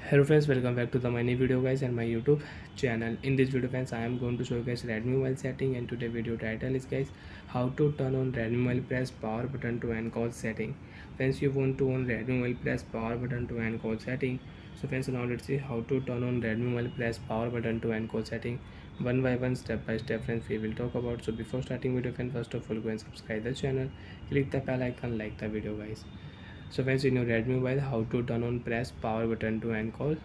Hello friends, welcome back to the my new video guys and my YouTube channel. In this video friends, I am going to show you guys Redmi mobile setting, and today video title is guys how to turn on Redmi mobile press power button to end call setting. Friends, you want to on Redmi mobile press power button to end call setting. So friends, now let's see how to turn on Redmi mobile press power button to end call setting. One by one, step by step friends, we will talk about. So before starting video friends, first of all go and subscribe the channel, click the bell icon, like the video guys. So friends, in your Redmi mobile, how to turn on press power button to end call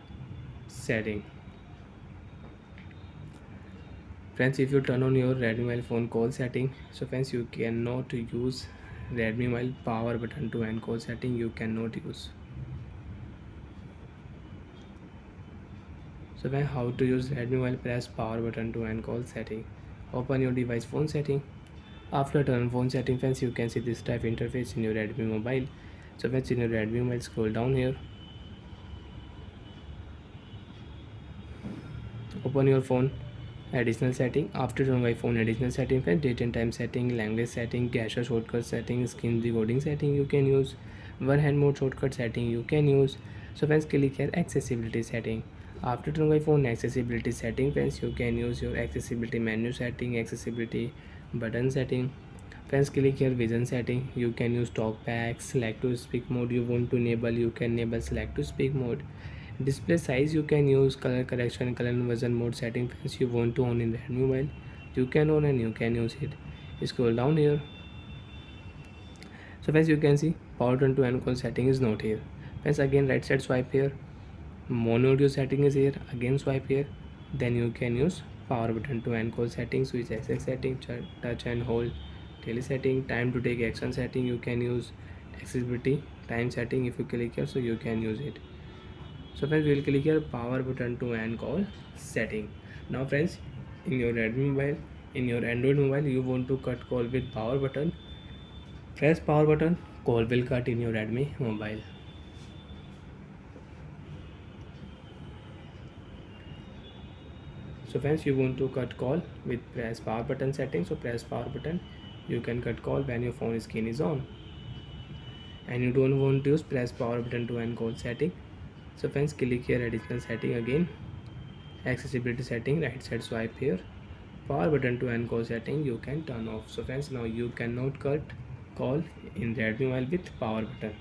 setting. Friends, if you turn on your Redmi mobile phone call setting, so friends, you cannot use Redmi mobile power button to end call setting. You cannot use. So when how to use Redmi mobile press power button to end call setting. Open your device phone setting. After turn on phone setting friends, you can see this type interface in your Redmi mobile. So friends, in your Redmi mobile, scroll down here. Open your phone additional setting. After turn by phone additional setting friends, date and time setting, language setting, cache shortcut setting, screen recording setting you can use, one hand mode shortcut setting you can use. So friends, click here accessibility setting. After turn by phone accessibility setting friends, you can use your accessibility menu setting, accessibility button setting. Friends, click here vision setting. You can use talkback, select to speak mode you want to enable, you can enable select to speak mode. Display size you can use, color correction, color inversion mode setting friends you want to on in Redmi mobile you can on and you can use it. Scroll down here. So friends, you can see power button to end call setting is not here. Friends, again right side swipe here, mono audio setting is here, again swipe here, then you can use power button to end call settings, switch access setting, touch and hold, daily setting, time to take action setting you can use, accessibility time setting if you click here so you can use it. So friends, we will click here power button to end call setting. Now friends, in your Redmi mobile, in your Android mobile, you want to cut call with power button, press power button, call will cut in your Redmi mobile. So friends, you want to cut call with press power button setting, so press power button, you can cut call when your phone screen is on, and you don't want to use press power button to end call setting. So friends, click here additional setting again, accessibility setting, right side swipe here, power button to end call setting you can turn off. So friends, now you cannot cut call in Redmi mobile with power button.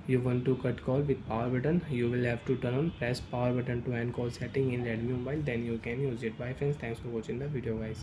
You want to cut call with power button, you will have to turn on press power button to end call setting in Redmi mobile, then you can use it. Bye friends, thanks for watching the video guys.